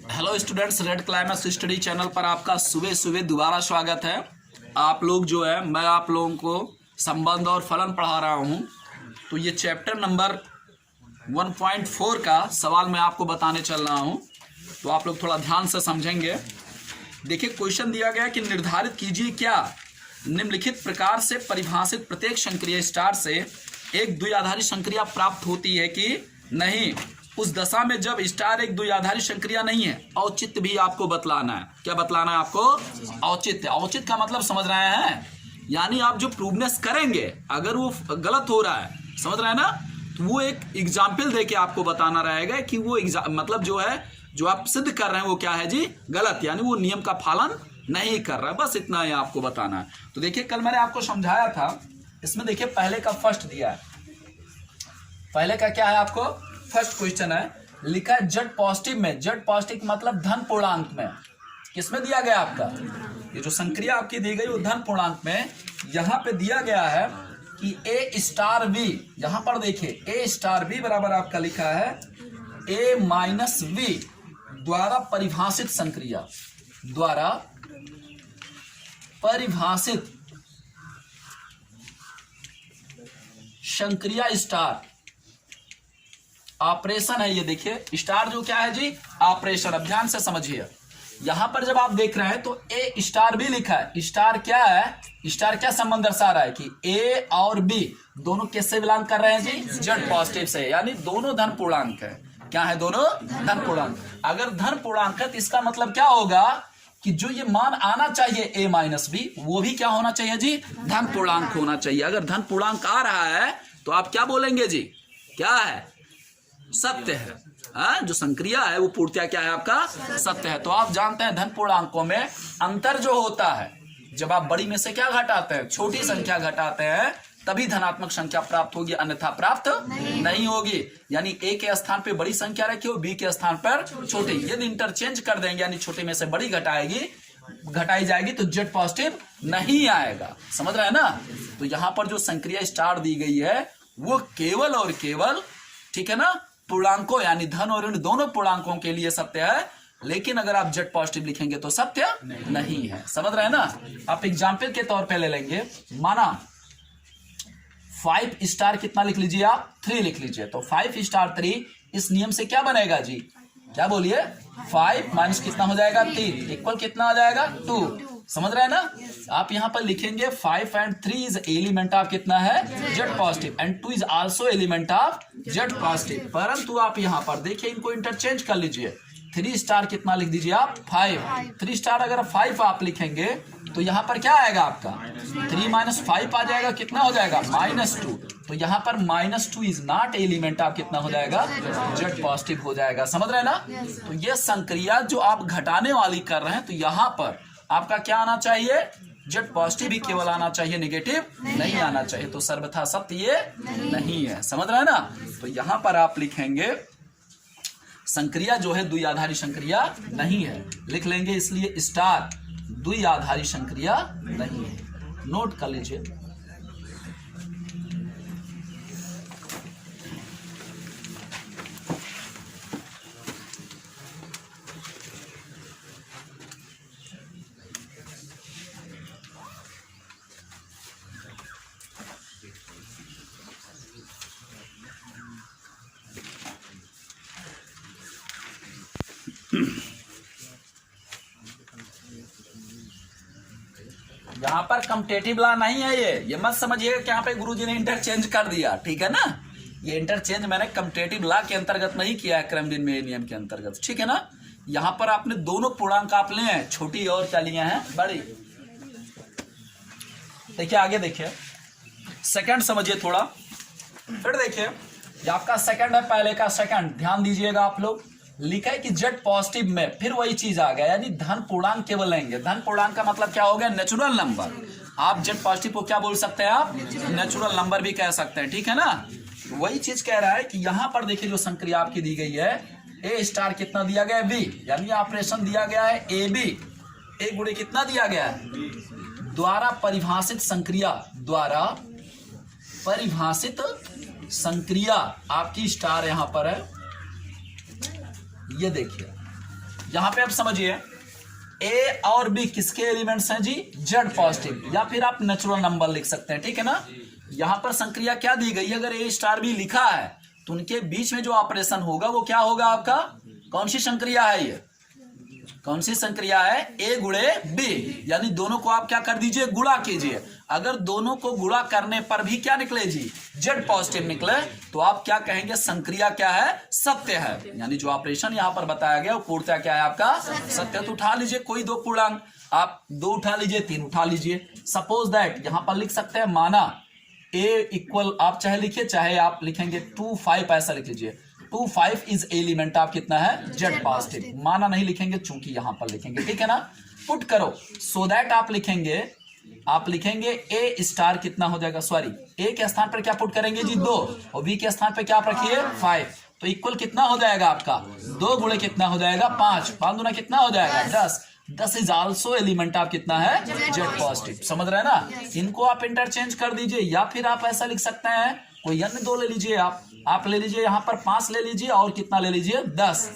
Hello students, red climax study channel पर आपका सुबह सुबह दोबारा स्वागत है। आप लोग जो है, मैं आप लोगों को संबंध और फलन पढ़ा रहा हूं। तो ये चैप्टर नंबर 1.4 का सवाल मैं आपको बताने चल रहा हूं, तो आप लोग थोड़ा ध्यान से समझेंगे। देखिए, क्वेश्चन दिया गया कि निर्धारित कीजिए क्या निम्नलिखित प्रकार से परिभाषित प्रत्येक संक्रिया स्टार से एक द्विआधारी संक्रिया प्राप्त होती है कि नहीं। उस दशा में जब स्टार एक द्विआधारी संक्रिया नहीं है। औचित्य भी आपको बतलाना है। क्या बतलाना है आपको? औचित्य। औचित्य का मतलब समझ रहे हैं, यानी आप जो प्रूवनेस करेंगे अगर वो गलत हो रहा है, समझ रहे हैं ना, तो वो एक एग्जाम्पल दे के आपको बताना रहेगा कि वो मतलब जो है, जो आप सिद्ध कर रहे हैं वो क्या है जी, गलत, यानी वो नियम का पालन नहीं कर रहा है। बस इतना ही आपको बताना है। तो देखिए, कल मैंने आपको समझाया था, इसमें देखिए पहले का फर्स्ट दिया है। पहले का क्या है, आपको फर्स्ट क्वेश्चन है, लिखा है जेड पॉजिटिव में। जेड पॉजिटिव मतलब धन पूर्णांक में। किसमें दिया गया आपका? ये जो संक्रिया आपकी दी गई वो धन पूर्णांक में। यहां पे दिया गया है कि ए स्टार बी, यहां पर देखिए ए स्टार बी बराबर आपका लिखा है ए माइनस बी द्वारा परिभाषित संक्रिया, द्वारा परिभाषित संक्रिया स्टार ऑपरेशन है। ये देखिए स्टार जो क्या है जी, ऑपरेशन। अब ध्यान से समझिए, यहां पर जब आप देख रहे हैं तो ए स्टार बी लिखा है। स्टार क्या है? स्टार क्या संबंध दर्शा रहा है कि ए और बी दोनों किससे बिलोंग कर रहे हैं जी? जेड पॉजिटिव से, यानी दोनों धन पूर्णांक है। क्या है? दोनों धन पूर्णांक। अगर धन पूर्णांक है तो इसका मतलब क्या होगा कि जो ये मान आना चाहिए ए माइनस बी, वो भी क्या होना चाहिए जी? धन पूर्णांक होना चाहिए। अगर धन पूर्णांक आ रहा है तो आप क्या बोलेंगे जी? क्या है? सत्य है। जो संक्रिया है वो पूर्णतया क्या है आपका? सत्य है। तो आप जानते हैं धन पूर्णांकों में अंतर जो होता है, जब आप बड़ी में से क्या घटाते हैं? छोटी संख्या घटाते हैं, तभी धनात्मक संख्या प्राप्त होगी, अन्यथा प्राप्त नहीं होगी। यानी ए के स्थान पे बड़ी संख्या रखी हो, बी के स्थान पर छोटी। यदि इंटरचेंज कर देंगे, यानी छोटे में से बड़ी घटाई जाएगी तो जेड पॉजिटिव नहीं आएगा। समझ रहे हैं ना? तो यहां पर जो संक्रिया स्टार दी गई है वो केवल और केवल, ठीक है ना, पूर्णांकों यानी धन और ऋण दोनों पूर्णांकों के लिए सत्य है। लेकिन अगर आप जेड पॉजिटिव लिखेंगे तो सत्य नहीं है। समझ रहे हैं ना? आप एग्जाम्पल के तौर पे ले लेंगे, माना 5 स्टार कितना लिख लीजिए आप? 3 लिख लीजिए। तो 5 स्टार 3 इस नियम से क्या बनेगा जी? क्या बोलिए? 5 माइनस कितना हो जाएगा? 3 इक्वल कितना आ जाएगा? 2। समझ रहे हैं ना? आप यहां पर लिखेंगे 5 and 3 इज एलिमेंट ऑफ कितना है? Z positive, and 2 is also element of Z positive. परंतु आप यहां पर देखिए, इनको इंटरचेंज कर लीजिए। 3 स्टार कितना लिख दीजिए आप? 5। 3 स्टार अगर 5 आप लिखेंगे तो यहां पर क्या आएगा आपका? 3 माइनस 5 आ जाएगा, कितना हो जाएगा? -2। तो यहां पर -2 इज नॉट एलिमेंट ऑफ कितना हो जाएगा? जेड पॉजिटिव हो जाएगा। समझ रहे हैं ना? तो ये संक्रिया जो आप घटाने वाली कर रहे हैं, तो यहां पर आपका क्या आना चाहिए? जेड पॉजिटिव ही केवल आना चाहिए, नेगेटिव नहीं आना चाहिए। तो सर्वथा सत्य ये नहीं है। समझ रहे हैं ना? तो यहां पर आप लिखेंगे संक्रिया जो है द्विआधारी संक्रिया नहीं है, लिख लेंगे इसलिए स्टार द्विआधारी संक्रिया नहीं है। नोट कर लीजिए। यहाँ पर कम्पटेटिव लॉ नहीं है। ये मत समझिएगा कि यहाँ पे गुरुजी ने इंटरचेंज कर दिया, ठीक है ना? ये इंटरचेंज मैंने कम्पटेटिव लॉ के अंतर्गत नहीं किया है, क्रैमरिन मेयर नियम के अंतर्गत, ठीक है ना? यहाँ पर आपने दोनों पूर्णांक आप लिए हैं, छोटी और क्या लिए हैं? बड़ी। देखिए आगे देखिए, सेकंड समझिए थोड़ा। फिर देखिए, ये आपका सेकंड है, पहले का सेकंड, ध्यान दीजिएगा आप लोग। लिखा है कि जेड पॉजिटिव में फिर वही चीज आ गया, यानी धन पूर्णांक केवल लेंगे। धन पूर्णांक का मतलब क्या हो गया? Natural number. आप जेड पॉजिटिव को क्या बोल सकते हैं? आप नेचुरल नंबर भी कह सकते हैं, ठीक है ना? तो वही चीज कह रहा है कि यहां पर देखिए जो संक्रिया आपकी दी गई है, ए स्टार कितना दिया गया है? बी, यानी ऑपरेशन दिया गया है ए बी। ए गुणे कितना दिया गया है? द्वारा परिभाषित संक्रिया, द्वारा परिभाषित संक्रिया आपकी स्टार यहां पर है। ये देखिए, यहां पे आप समझिए ए और बी किसके एलिमेंट्स हैं जी, जेड पॉजिटिव, या फिर आप नेचुरल नंबर लिख सकते हैं, ठीक है ना। यहां पर संक्रिया क्या दी गई है, अगर ए स्टार बी लिखा है तो उनके बीच में जो ऑपरेशन होगा वो क्या होगा आपका, कौन सी संक्रिया है ये, कौन सी संक्रिया है, ए गुणे बी, यानी दोनों को आप क्या कर दीजिए, गुणा कीजिए। अगर दोनों को गुणा करने पर भी क्या निकले जी, जेड पॉजिटिव निकले, तो आप क्या कहेंगे, संक्रिया क्या है, सत्य है। यानी जो ऑपरेशन यहां पर बताया गया वो पूर्णतः क्या है आपका, सत्य। तो उठा लीजिए कोई दो पूर्णांक, आप 2 उठा लीजिए, 3 उठा लीजिए। सपोज दैट यहां पर लिख सकते हैं, माना ए इक्वल, आप चाहे लिखिए चाहे आप लिखेंगे 2 5, ऐसा लिख लीजिए। 2 5 इज एलिमेंट आप कितना है, जेड पॉजिटिव। माना नहीं लिखेंगे चूंकि यहां पर लिखेंगे, ठीक है ना। पुट करो सो दैट आप लिखेंगे ए स्टार कितना हो जाएगा, सॉरी ए के स्थान पर क्या पुट करेंगे जी 2, और बी के स्थान पर क्या आप रखिए 5, तो इक्वल कितना हो जाएगा आपका, 2 गुणे कितना हो जाएगा 5, 5 दूना कितना हो जाएगा 10। 10 इज आल्सो एलिमेंट आप कितना है, जेड पॉजिटिव। समझ रहे हैं ना। इनको आप इंटरचेंज कर दीजिए, या फिर आप ऐसा लिख सकते हैं, कोई अन्य 2 ले लीजिए, आप ले लीजिए यहाँ पर 5 ले लीजिए, और कितना ले लीजिए 10,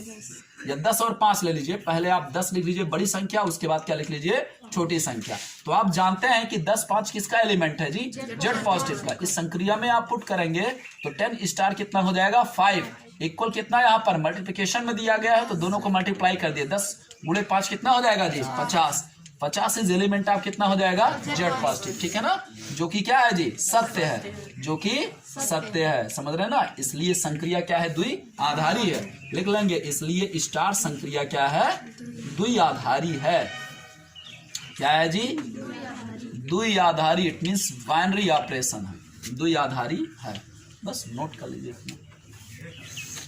या 10 और 5 ले लीजिए। पहले आप 10 लिख लीजिए बड़ी संख्या, उसके बाद क्या लिख लीजिए, छोटी संख्या। तो आप जानते हैं कि 10 5 किसका एलिमेंट है जी, जेड पॉजिटिव का। इस संक्रिया में आप पुट करेंगे तो 10 स्टार कितना हो जाएगा 5, इक्वल कितना, यहाँ पर मल्टीप्लिकेशन में दिया गया है तो दोनों को मल्टीप्लाई कर दिए, 10 गुणे 5 कितना हो जाएगा जी 50। 50 इज एलिमेंट आप कितना हो जाएगा, जेड पॉजिटिव, ठीक है ना। जो कि क्या है जी, सत्य है, जो कि सत्य है। समझ रहे हैं ना। इसलिए संक्रिया क्या है, द्विआधारी है। लिख लेंगे, इसलिए स्टार संक्रिया क्या है, द्विआधारी है। क्या है जी, द्विआधारी, इट मींस बाइनरी ऑपरेशन है, द्विआधारी है। बस नोट कर लीजिए।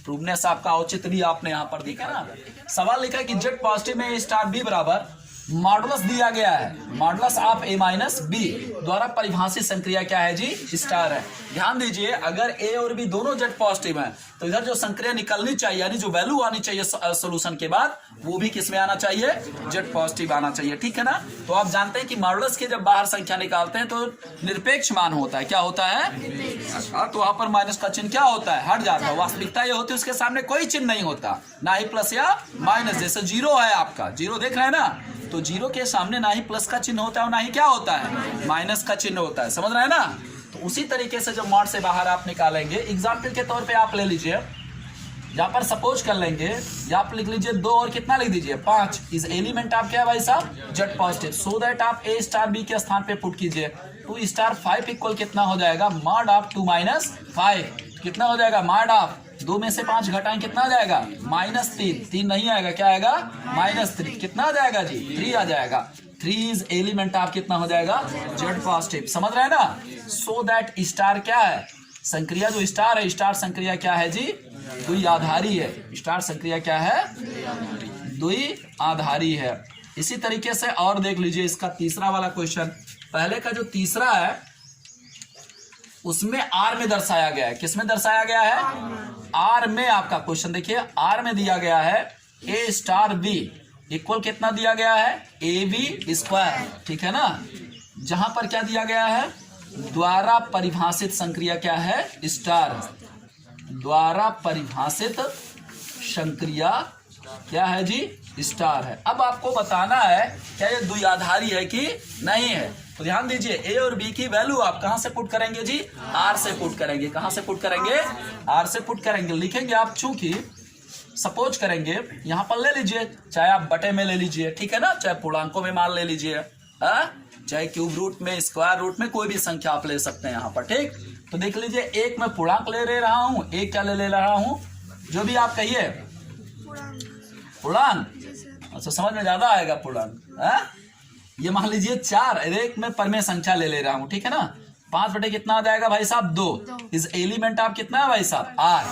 प्रूवनेस आपका औचित्य भी आपने यहां पर देखा ना। सवाल लिखा है कि जेड पॉजिटिव में ए स्टार बी बराबर मॉडुलस दिया गया है, modulus of A minus B द्वारा परिभाषित संक्रिया क्या है जी, स्टार है। ध्यान दीजिए, अगर ए और बी दोनों जेड पॉजिटिव हैं तो इधर जो संक्रिया निकलनी चाहिए, यानी जो वैल्यू आनी चाहिए सॉल्यूशन के बाद, वो भी किस में आना चाहिए, जेड पॉजिटिव आना चाहिए, ठीक है ना। तो आप जानते हैं कि मॉडुलस के जब बाहर संख्या निकालते हैं तो निरपेक्ष मान होता है, क्या होता है, तो वहां पर माइनस का चिन्ह क्या होता है, हट जाता है। वास्तविकता ये होती है उसके सामने कोई चिन्ह नहीं होता, ना ही प्लस या माइनस। जैसे 0 है आपका, 0 देख रहे हैं ना, तो 0 के सामने ना ही प्लस का चिन्ह होता है और ना ही क्या होता है, माइनस का चिन्ह होता है। समझ रहे हैं ना। तो उसी तरीके से जब मॉड से बाहर आप निकालेंगे, एग्जाम्पल के तौर पे आप ले लीजिए, यहाँ पर सपोज कर लेंगे, यहाँ पर लिख लीजिए 2 और कितना लिख दीजिए 5 इज एलिमेंट आप क्या है भाई साहब, जेड पॉजिटिव। सो दैट आप ए स्टार बी के स्थान पे पुट कीजिए, 2 स्टार 5 इक्वल कितना हो जाएगा, मॉड ऑफ 2 माइनस 5 कितना हो जाएगा, मॉड ऑफ 2 में से 5 घटाएं कितना आ जाएगा, -3, 3 नहीं आएगा, क्या आएगा -3, कितना आ जाएगा जी 3 आ जाएगा। 3 इज एलिमेंट आप कितना हो जाएगा, जेड पॉजिटिव। समझ रहे हैं ना। सो दैट स्टार क्या है, संक्रिया जो स्टार है, स्टार संक्रिया क्या है जी, द्विआधारी है। स्टार संक्रिया क्या है, द्विआधारी है। इसी तरीके से और देख लीजिए इसका तीसरा वाला क्वेश्चन। पहले का जो तीसरा है उसमें आर में दर्शाया गया है, किसमें दर्शाया गया है, आर में। आपका क्वेश्चन देखिए, आर में दिया गया है ए स्टार बी इक्वल कितना दिया गया है, ए बी स्क्वायर, ठीक है ना। जहां पर क्या दिया गया है, द्वारा परिभाषित संक्रिया क्या है, स्टार, द्वारा परिभाषित संक्रिया क्या है जी, स्टार है। अब आपको बताना है क्या ये द्विआधारी है कि नहीं है। तो ध्यान दीजिए, ए और बी की वैल्यू आप कहां से पुट करेंगे जी, आर से पुट करेंगे। कहां से पुट करेंगे, आर से पुट करेंगे। लिखेंगे आप, चूंकि सपोज करेंगे, यहां पर ले लीजिए, चाहे आप बटे में ले लीजिए, ठीक है ना, चाहे पूर्णांकों में मान ले लीजिए, चाहे क्यूब रूट में, स्क्वायर रूट में, कोई भी संख्या आप ले सकते हैं यहां पर, ठीक। तो देख लीजिए, एक मैं पूर्णांक ले रहा हूं, एक क्या ले रहा हूं, जो भी आप कहिए, पूर्णांक। अच्छा, समझ में ज्यादा आएगा पूर्णांक। ये मान लीजिए 4, एक में परमेय संख्या ले रहा हूं, ठीक है ना। 5 बटे कितना आ जाएगा भाई साहब, 2 इस एलिमेंट आप कितना है भाई साहब, आर।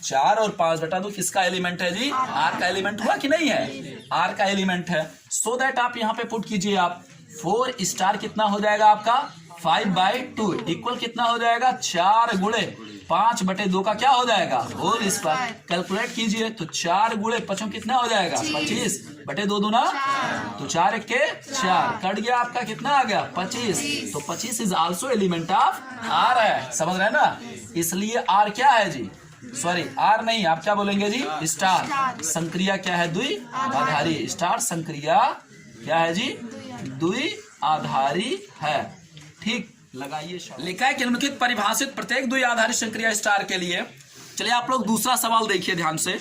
4 और 5 बटा 2 किसका एलिमेंट है जी, आर का एलिमेंट हुआ कि नहीं है, आर का एलिमेंट है। सो दैट आप यहाँ पे पुट कीजिए आप, 4 स्टार कितना हो जाएगा आपका 5/2 इक्वल कितना हो जाएगा, 4 गुणे 5 बटे 2 का क्या हो जाएगा, होल स्क्वायर। कैलकुलेट कीजिए तो 4 गुणे 5 कितना हो जाएगा, 25 बटे 2 दूना, तो 4 1 के 4 कट गया, आपका कितना आ गया 25। तो 25 is also element of R है। समझ रहे हैं ना। इसलिए आर क्या है जी, सॉरी आर नहीं, आप क्या बोलेंगे जी, स्टार। संक्रिया क्या है, द्विआधारी। स्टार संक्रिया क्या है जी, द्विआधारी है। ठीक, लगाइए। लिखा है कि निम्नलिखित परिभाषित प्रत्येक द्विआधारी संक्रिया स्टार के लिए। चलिए आप लोग दूसरा सवाल देखिए ध्यान से,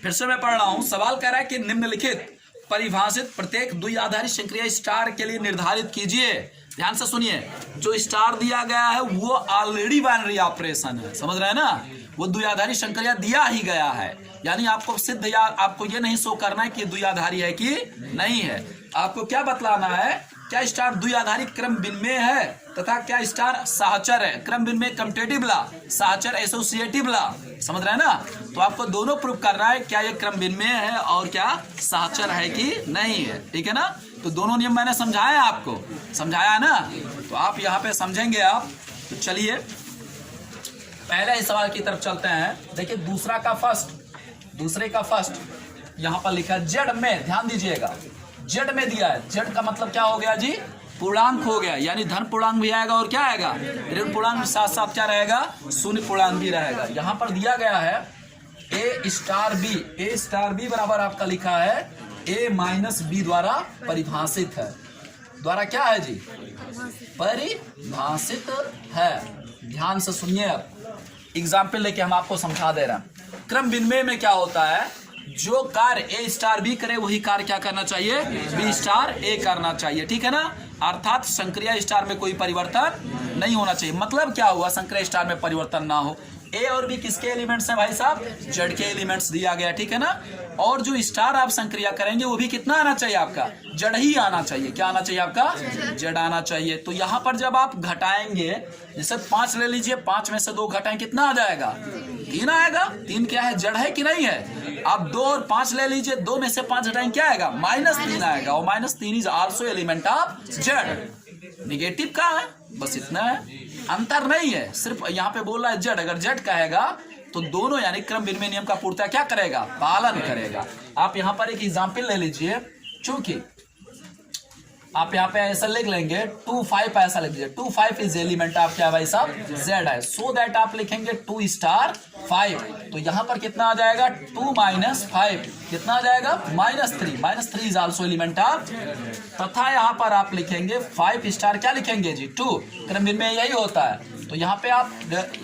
फिर से मैं पढ़ रहा हूं। सवाल कह रहा है कि निम्नलिखित परिभाषित प्रत्येक द्विआधारी संक्रिया स्टार के लिए निर्धारित कीजिए। ध्यान से सुनिए, जो स्टार दिया गया है वो ऑलरेडी बाइनरी ऑपरेशन है, समझ रहे हैं ना, वो द्विआधारी संक्रिया दिया ही गया है। यानी आपको सिद्ध या आपको ये नहीं शो करना है कि द्विआधारी है कि नहीं है, आपको क्या बतलाना है, क्या स्टार द्विआधारी क्रम विनिमेय है तथा क्या स्टार सहचर है। क्रम विनिमेय कम्यूटेटिव ला, सहचर एसोसिएटिव ला, समझ रहे हैं ना। तो आपको दोनों प्रूव करना है, क्या ये क्रम विनिमेय है और क्या सहचर है कि नहीं है, ठीक है ना। तो दोनों नियम मैंने समझाया आपको, समझाया ना, तो आप यहाँ पे समझेंगे आप। तो चलिए पहले इस सवाल की तरफ चलते हैं। देखिए दूसरे का फर्स्ट यहाँ पर लिखा है जेड में, ध्यान दीजिएगा जेड में दिया है। जेड का मतलब क्या हो गया जी, पूर्णांक हो गया, यानी धन पूर्णांक भी आएगा और क्या आएगा, ऋण पूर्णांक भी साथ साथ क्या रहेगा, शून्य पूर्णांक भी रहेगा। यहाँ पर दिया गया है ए स्टार बी बराबर आपका लिखा है ए माइनस बी द्वारा परिभाषित है। द्वारा क्या है जी, परिभाषित है। ध्यान से सुनिए, अब एग्जाम्पल लेके हम आपको समझा दे रहे हैं। क्रम विनिमय में क्या होता है, जो कार्य ए स्टार बी करे वही कार्य क्या करना चाहिए, बी स्टार ए करना चाहिए, ठीक है ना। अर्थात संक्रिया स्टार में कोई परिवर्तन नहीं होना चाहिए। मतलब क्या हुआ, संक्रिया स्टार में परिवर्तन ना हो। ए और बी किसके एलिमेंट्स हैं भाई साहब, जेड के एलिमेंट्स दिया गया, ठीक है ना। और जो स्टार आप संक्रिया करेंगे वो भी कितना आना चाहिए आपका, जेड ही आना चाहिए। क्या आना चाहिए आपका, जेड आना चाहिए। तो यहाँ पर जब आप घटाएंगे, जैसे 5 ले लीजिए, 5 में से 2 घटाएं, कितना आ जाएगा, 3 आएगा। 3 क्या है, जेड है कि नहीं है। आप 2 और 5 ले लीजिए, 2 में से 5 घटाएं, क्या आएगा, -3 आएगा। और -3 is also element of Z. Negative का है, बस इतना है, अंतर नहीं है, सिर्फ यहाँ पे बोल रहा है जेड। अगर जेड कहेगा तो दोनों यानी क्रम विनिमय नियम का पूर्णतः क्या करेगा, पालन करेगा। आप यहाँ पर एक एग्जाम्पल ले लीजिए, चूंकि आप यहाँ पे ऐसा लिख लेंगे 2 5 ऐसा लिख लीजिए, 2 5 इज एलिमेंट ऑफ क्या भाई साहब, जेड है। सो दैट आप लिखेंगे 2 स्टार 5, तो यहाँ पर कितना आ जाएगा, 2 माइनस 5 कितना आ जाएगा, -3। -3 इज आल्सो एलिमेंट ऑफ। तथा यहाँ पर आप लिखेंगे 5 स्टार क्या लिखेंगे जी, 2। क्रम विनिमय यही होता है। तो यहाँ पे आप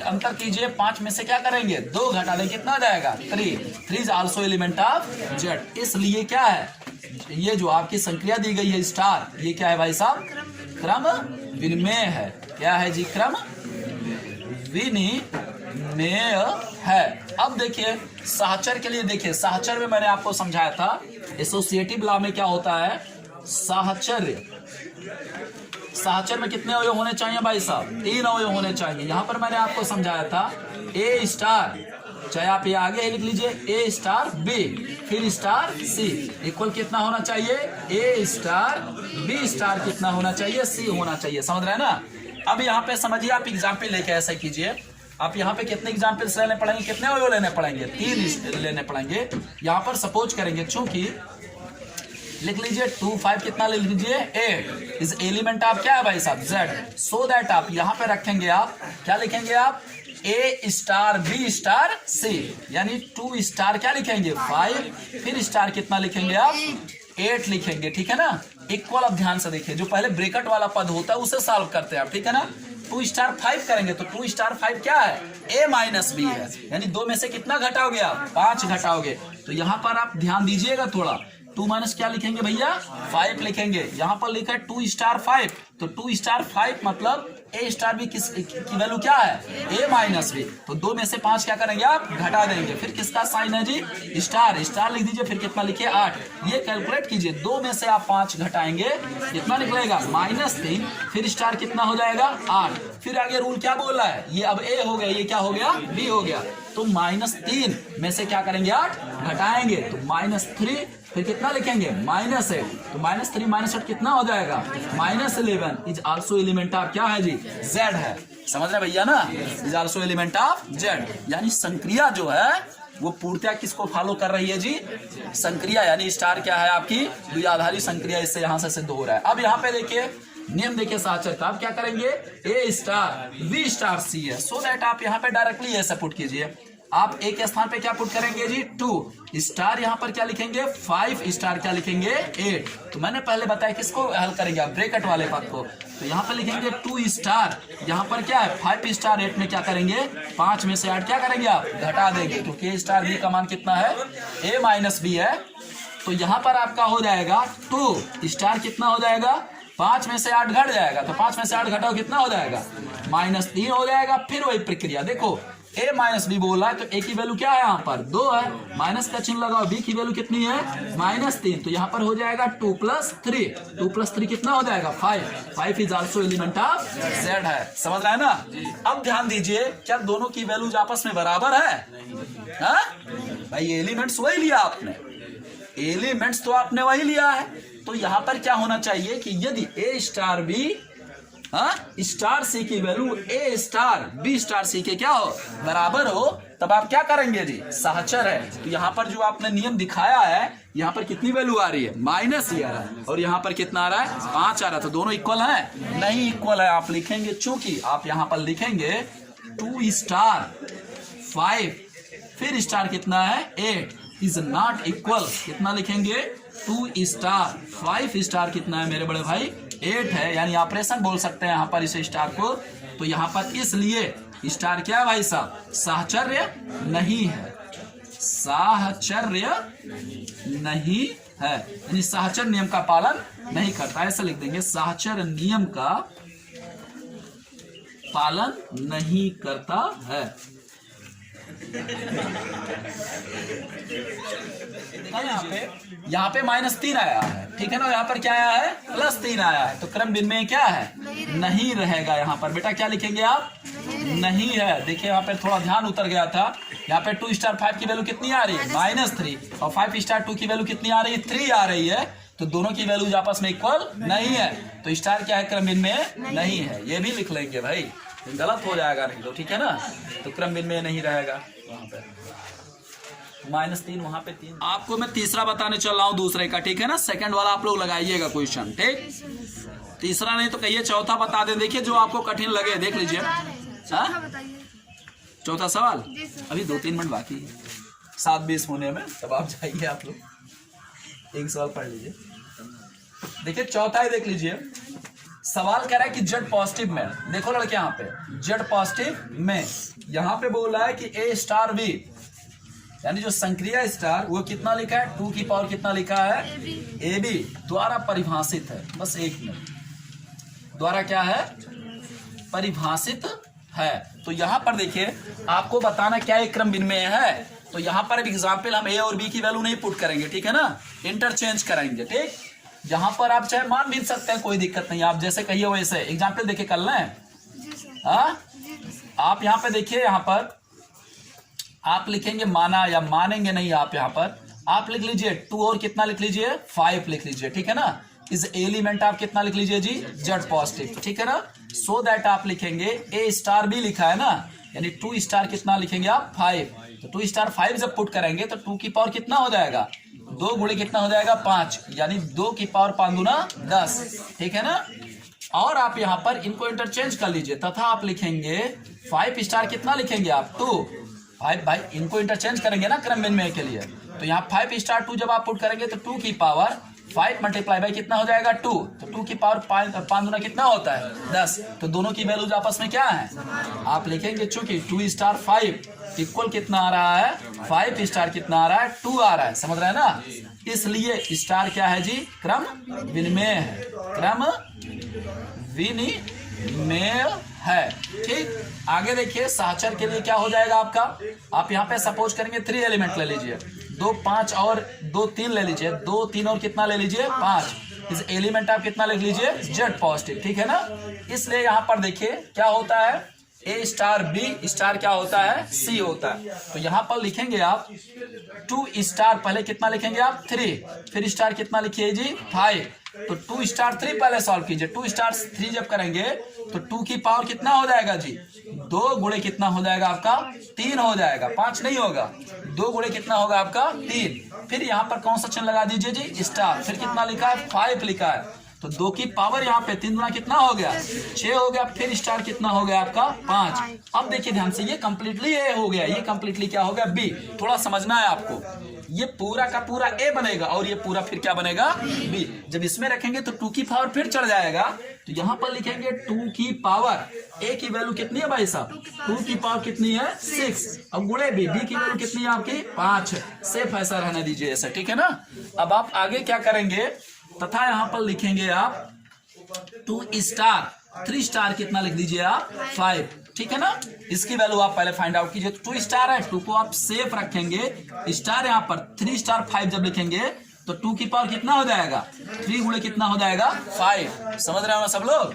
अंतर कीजिए, 5 में से क्या करेंगे, 2 घटा दें, कितना आ जाएगा, 3 is also element of Z. इसलिए क्या है, ये जो आपकी संक्रिया दी गई है स्टार, ये क्या है भाई साहब, क्रम विनिमय है। क्या है जी, क्रम विनिमय है। अब देखिए सहचर के लिए, देखिए सहचर में मैंने आपको समझाया था, एसोसिएटिव लॉ में क्या होता है, सहचर में कितने अवयव होने चाहिए भाई साहब, 3 अवयव होने चाहिए। यहाँ पर मैंने आपको समझाया था ए स्टार, चाहे आप ये आगे लिख लीजिए, ए स्टार बी फिर स्टार सी इक्वल कितना होना चाहिए, ए स्टार बी स्टार कितना होना चाहिए, सी होना चाहिए। समझ रहे हैं ना। अब यहाँ पे समझिए, आप एग्जाम्पल लेके ऐसा कीजिए। आप यहाँ पे कितने एग्जाम्पल्स लेने पड़ेंगे, कितने अवयव लेने पड़ेंगे, 3 लेने पड़ेंगे। यहाँ पर सपोज करेंगे, चूंकि लिख लीजिए 2 5 कितना ले लीजिए, 8 इज एलिमेंट ऑफ क्या है भाई साहब, जेड। सो दैट आप यहाँ पे रखेंगे, आप क्या लिखेंगे, आप ए स्टार बी स्टार सी, यानी 2 स्टार क्या लिखेंगे, 5 फिर स्टार कितना लिखेंगे आप, 8 लिखेंगे, ठीक है ना। इक्वल, अब ध्यान से देखिए, जो पहले ब्रैकेट वाला पद होता है उसे सॉल्व करते हैं आप, ठीक है ना। 2 स्टार 5 करेंगे तो 2 स्टार 5 क्या है, ए माइनस बी है, यानी 2 में से कितना घटाओगे आप, 5 घटाओगे। तो यहाँ पर आप ध्यान दीजिएगा थोड़ा, 2 माइनस क्या लिखेंगे भैया, 5 लिखेंगे। यहाँ पर लिखा है 2 स्टार 5, तो 2 स्टार 5 मतलब ए स्टार बी की वैल्यू क्या है, ए माइनस बी। तो 2 में से 5 क्या करेंगे आप, घटा देंगे। फिर किसका साइन है जी, स्टार, स्टार लिख दीजिए। फिर कितना लिखिए, 8। ये कैलकुलेट कीजिए, 2 में से आप 5 घटाएंगे, कितना निकलेगा, -3 फिर स्टार कितना हो जाएगा, 8। फिर आगे रूल क्या बोल रहा है, ये अब ए हो गया, ये क्या हो गया, बी हो गया। तो -3 में से क्या करेंगे, 8 घटाएंगे, तो -3 फिर कितना लिखेंगे, -8। तो -3 -8 कितना हो जाएगा, -11 इज आल्सो एलिमेंट ऑफ क्या है जी, जेड है। समझ रहे भैया ना, is also element of Z. यानी संक्रिया जो है वो पूर्णतः किसको फॉलो कर रही है जी, संक्रिया, यानी स्टार क्या है आपकी, द्विआधारी संक्रिया, इससे यहां से सिद्ध हो रहा है। अब यहाँ पे देखिए नियम देखिए सहचर का, आप क्या करेंगे, ए स्टार बी स्टार सी है। सो दैट आप यहाँ पे डायरेक्टली ऐसे पुट कीजिए, आप ए के स्थान पे क्या पुट करेंगे जी 2 स्टार, यहाँ पर क्या लिखेंगे 5 स्टार, क्या लिखेंगे 8। तो मैंने पहले बताया किसको हल करेंगे आप, ब्रैकेट वाले पद को। तो यहाँ पर लिखेंगे 2 स्टार, यहाँ पर क्या है 5 स्टार, 8 में क्या करेंगे 5 में से 8 क्या करेंगे आप घटा देंगे, क्योंकि ए स्टार बी का मान कितना है ए माइनस बी है। तो यहाँ पर आपका हो जाएगा 2 स्टार कितना हो जाएगा 5 में से 8 घट जाएगा, तो 5 में से 8 घटाओ कितना हो जाएगा -3 हो जाएगा। फिर वही प्रक्रिया देखो a माइनस बी बोला है, तो a की वैल्यू क्या है यहाँ पर 2 है, माइनस का चिन्ह लगाओ, b की वैल्यू कितनी है -3, तो यहाँ पर हो जाएगा 2 + 3, 2 + 3 कितना हो जाएगा 5 is also element of z है। समझ रहे हैं ना। अब ध्यान दीजिए क्या दोनों की वैल्यूज आपस में बराबर है? हाँ भाई एलिमेंट्स वही लिया आपने, एलिमेंट्स तो आपने वही लिया है। तो यहाँ पर क्या होना चाहिए कि यदि a star b star c की वैल्यू ए स्टार बी स्टार सी के क्या हो बराबर हो, तब आप क्या करेंगे जी सहचर है। तो यहाँ पर जो आपने नियम दिखाया है, यहाँ पर कितनी वैल्यू आ रही है माइनस ही आ रहा है, और यहाँ पर कितना आ रहा है 5 आ रहा है। तो दोनों इक्वल हैं? नहीं इक्वल है। आप लिखेंगे, चूंकि आप यहाँ पर लिखेंगे 2 स्टार 5 फिर स्टार कितना है 8 इज नॉट इक्वल, कितना लिखेंगे 2 स्टार 5 स्टार कितना है मेरे बड़े भाई 8 है, यानी ऑपरेशन बोल सकते हैं यहाँ पर इस स्टार को। तो यहाँ पर इसलिए स्टार क्या है भाई साहब साहचर्य नहीं है, साहचर्य नहीं है, यानी साहचर नियम का पालन नहीं करता, ऐसा लिख देंगे साहचर नियम का पालन नहीं करता है। यहाँ पे -3 आया है, ठीक है ना, यहाँ पर क्या आया है +3 आया है, तो क्रम विनिमय क्या है नहीं रहेगा। यहाँ पर बेटा क्या लिखेंगे आप नहीं है। देखिए यहाँ पे थोड़ा ध्यान उतर गया था, यहाँ पे 2 स्टार 5 की वैल्यू कितनी आ रही है -3, और 5 स्टार 2 की वैल्यू कितनी आ रही है 3 आ रही है, तो दोनों की वैल्यूज आपस में इक्वल नहीं है। तो स्टार क्या है क्रम विनिमय नहीं है, ये भी लिख लेंगे भाई, गलत हो जाएगा नहीं तो, ठीक है ना। तो क्रम विनिमय नहीं रहेगा, वहां पे -3 वहां पे 3। आपको मैं तीसरा बताने चल रहा हूँ दूसरे का, ठीक है ना। सेकंड वाला आप लोग लगाइएगा क्वेश्चन, ठीक। तीसरा नहीं तो कहिए चौथा बता दें। देखिए जो आपको कठिन लगे देख लीजिए। चौथा सवाल अभी 2-3 मिनट बाकी है 7:20 होने में, तब आप जाइए, आप लोग एक सवाल पढ़ लीजिए। देखिए चौथा ही देख लीजिए, सवाल कह रहा है कि जेड पॉजिटिव में, देखो लड़के यहाँ पे जेड पॉजिटिव में यहाँ पे बोल रहा है कि ए स्टार बी, यानी जो संक्रिया स्टार वो कितना लिखा है 2 की पावर कितना लिखा है ए बी द्वारा परिभाषित है। बस 1 मिनट, द्वारा क्या है परिभाषित है। तो यहाँ पर देखिए आपको बताना क्या एक क्रम विनिमय है। तो यहाँ पर एग्जाम्पल हम ए और बी की वैल्यू नहीं पुट करेंगे, ठीक है ना, इंटरचेंज कराएंगे, ठीक। यहाँ पर आप चाहे मान भी सकते हैं, कोई दिक्कत नहीं, आप जैसे कहिए वैसे। एग्जाम्पल देखिए कर लें। आप यहाँ पे देखिए, यहाँ पर आप लिखेंगे माना या मानेंगे नहीं, आप यहाँ पर आप लिख लीजिए 2 और कितना लिख लीजिए 5 लिख लीजिए, ठीक है ना। इस एलिमेंट आप कितना लिख लीजिए जी जेड पॉजिटिव, ठीक है ना। सो दैट आप लिखेंगे ए स्टार बी लिखा है ना, यानी 2 स्टार कितना लिखेंगे आप 5। तो 2 स्टार 5 जब पुट करेंगे तो 2 की पावर कितना हो जाएगा 2 गुणे कितना हो जाएगा 5, यानी 2 की पावर 5 दूना 10, ठीक है ना। और आप यहाँ पर इनको इंटरचेंज कर लीजिए, तथा आप लिखेंगे 5 स्टार कितना लिखेंगे आप 2 5 भाई, इनको इंटरचेंज करेंगे ना क्रम विनिमय के लिए। तो यहाँ 5 स्टार 2 जब आप पुट करेंगे तो 2 की पावर 5 मल्टीप्लाई बाई कितना हो जाएगा 2, तो 2 की पावर 5 दूना कितना होता है 10। तो दोनों की वैल्यूज आपस में क्या है आप लिखेंगे, चूंकि 2 स्टार 5 इक्वल कितना आ रहा है 5 स्टार कितना आ रहा है 2 आ रहा है, समझ रहे हैं ना। इसलिए स्टार क्या है जी क्रम विनिमय है, क्रम विनिमय है, ठीक। आगे देखिए सहचर के लिए क्या हो जाएगा आपका, आप यहाँ पे सपोज करेंगे 3 एलिमेंट ले लीजिए, 2 5 और 2 3 ले लीजिए, 2 3 और कितना ले लीजिए 5। इस एलिमेंट आप कितना लिख लीजिए जेड पॉजिटिव, ठीक है ना। इसलिए यहाँ पर देखिए क्या होता है ए स्टार बी स्टार क्या होता है सी होता है। तो यहाँ पर लिखेंगे आप 2 स्टार पहले कितना लिखेंगे आप 3, फिर स्टार कितना लिखिए जी 5। तो 2 स्टार 3 पहले सॉल्व कीजिए, 2 स्टार 3 जब करेंगे तो 2 की पावर कितना हो जाएगा जी 2 गुणे कितना हो जाएगा आपका 3 हो जाएगा, 5 नहीं होगा, 2 गुणे कितना होगा आपका 3। फिर यहाँ पर कौन सा चिन्ह लगा दीजिए जी स्टार, फिर कितना लिखा है 5 लिखा है, तो 2 की पावर यहाँ पे 3 गुना कितना हो गया 6 हो गया, फिर स्टार कितना हो गया आपका 5। अब देखिए ध्यान से, ये कंप्लीटली ए हो गया, ये कंप्लीटली क्या हो गया बी। थोड़ा समझना है आपको, ये पूरा का पूरा ए बनेगा और ये पूरा फिर क्या बनेगा बी। जब इसमें रखेंगे तो 2 की पावर फिर चढ़ जाएगा, तो यहाँ पर लिखेंगे 2 की पावर, ए की वैल्यू कितनी है भाई साहब 2 की पावर कितनी है 6, अब गुणे बी की वैल्यू कितनी है आपकी 5 है। सिर्फ ऐसा रहने दीजिए ऐसा, ठीक है ना। अब आप आगे क्या करेंगे, तथा यहाँ पर लिखेंगे आप 2 स्टार, 3 स्टार कितना लिख दीजिए आप 5, ठीक है ना। इसकी वैल्यू आप पहले फाइंड आउट कीजिए। 2 स्टार है, 2 को आप सेफ रखेंगे, स्टार यहाँ पर 3 स्टार 5 जब लिखेंगे तो 2 की पावर कितना हो जाएगा 3 गुणे कितना हो जाएगा 5। समझ रहे हो ना सब लोग।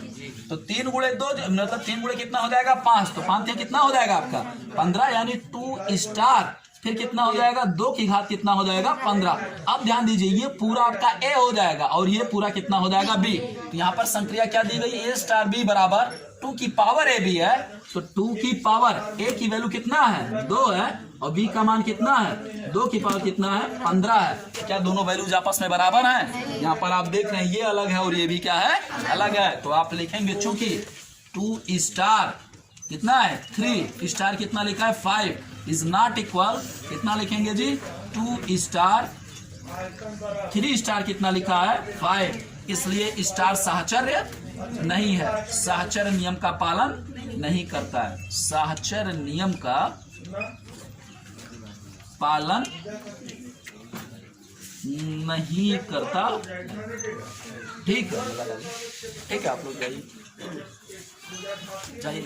तो 3 गुणे 2 मतलब 3 गुणे कितना हो जाएगा 5, तो 5 कितना हो जाएगा आपका 15, यानी 2 स्टार फिर कितना हो जाएगा 2 की घात कितना हो जाएगा 15। अब ध्यान दीजिए, ये पूरा आपका ए हो जाएगा और ये पूरा कितना हो जाएगा बी। तो यहाँ पर संक्रिया क्या दी गई, ए स्टार बी बराबर 2 की पावर ए बी है, तो 2 की पावर ए की वैल्यू कितना है 2 है और बी का मान कितना है 2 की पावर कितना है 15 है। क्या दोनों वैल्यूज आपस में बराबर हैं? यहाँ पर आप देख रहे हैं ये अलग है और ये भी क्या है अलग है। तो आप लिखेंगे चूंकि 2 स्टार कितना है 3 स्टार कितना लिखा है 5 इज नॉट इक्वल, कितना लिखेंगे जी 2 स्टार 3 स्टार कितना लिखा है 5, इसलिए स्टार साहचर्य नहीं है, साहचर्य नियम का पालन नहीं करता है, साहचर्य नियम का पालन नहीं करता। ठीक है, ठीक है, आप लोग जाइए जाइए।